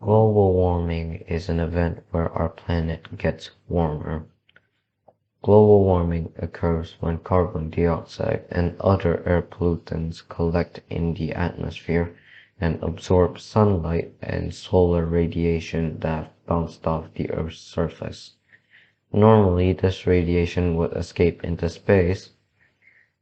Global warming is an event where our planet gets warmer. Global warming occurs when carbon dioxide and other air pollutants collect in the atmosphere and absorb sunlight and solar radiation that bounced off the Earth's surface. Normally, this radiation would escape into space,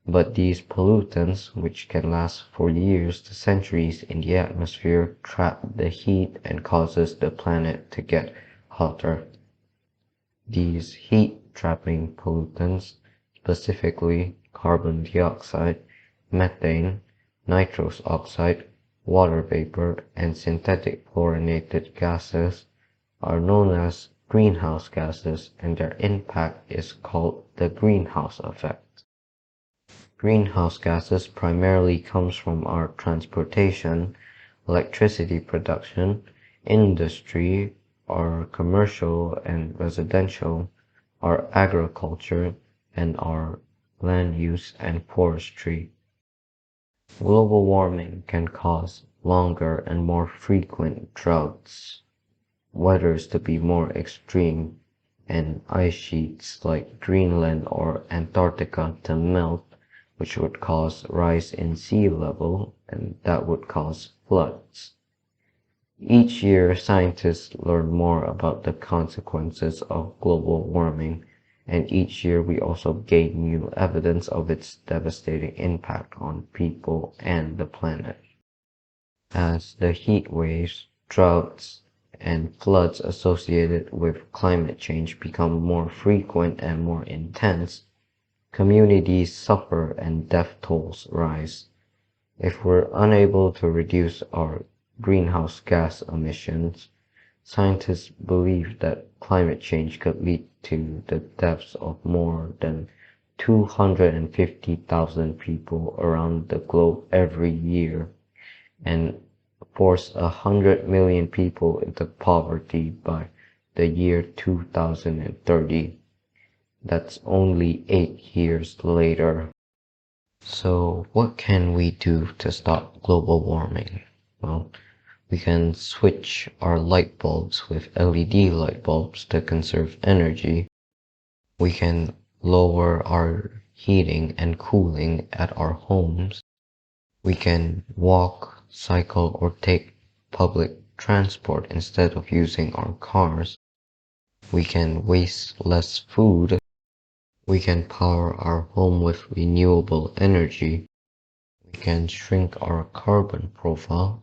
but these pollutants, which can last for years to centuries in the atmosphere, trap the heat and causes the planet to get hotter. These heat-trapping pollutants, specifically carbon dioxide, methane, nitrous oxide, water vapor, and synthetic fluorinated gases, are known as greenhouse gases, and their impact is called the greenhouse effect. Greenhouse gases primarily comes from our transportation, electricity production, industry, our commercial and residential, our agriculture, and our land use and forestry. Global warming can cause longer and more frequent droughts, weathers to be more extreme, and ice sheets like Greenland or Antarctica to melt, which would cause rise in sea level, and that would cause floods. Each year, scientists learn more about the consequences of global warming, and each year we also gain new evidence of its devastating impact on people and the planet. As the heat waves, droughts, and floods associated with climate change become more frequent and more intense, communities suffer and death tolls rise. If we're unable to reduce our greenhouse gas emissions, scientists believe that climate change could lead to the deaths of more than 250,000 people around the globe every year and force 100 million people into poverty by the year 2030. That's only 8 years later. So what can we do to stop global warming? Well, we can switch our light bulbs with LED light bulbs to conserve energy. We can lower our heating and cooling at our homes. We can walk, cycle, or take public transport instead of using our cars. We can waste less food. We can power our home with renewable energy. We can shrink our carbon profile.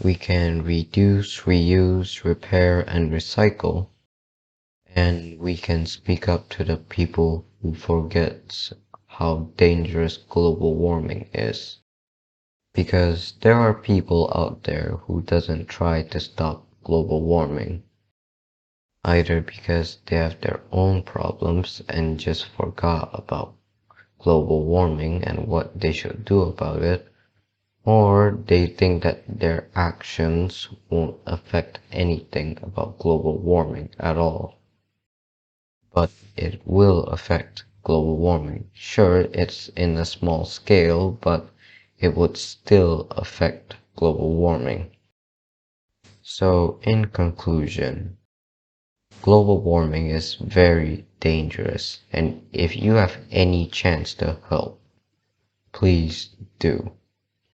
We can reduce, reuse, repair, and recycle. And we can speak up to the people who forget how dangerous global warming is. Because there are people out there who doesn't try to stop global warming, either because they have their own problems and just forgot about global warming and what they should do about it, or they think that their actions won't affect anything about global warming at all. But it will affect global warming. Sure, it's in a small scale, but it would still affect global warming. So, in conclusion, global warming is very dangerous, and if you have any chance to help, please do.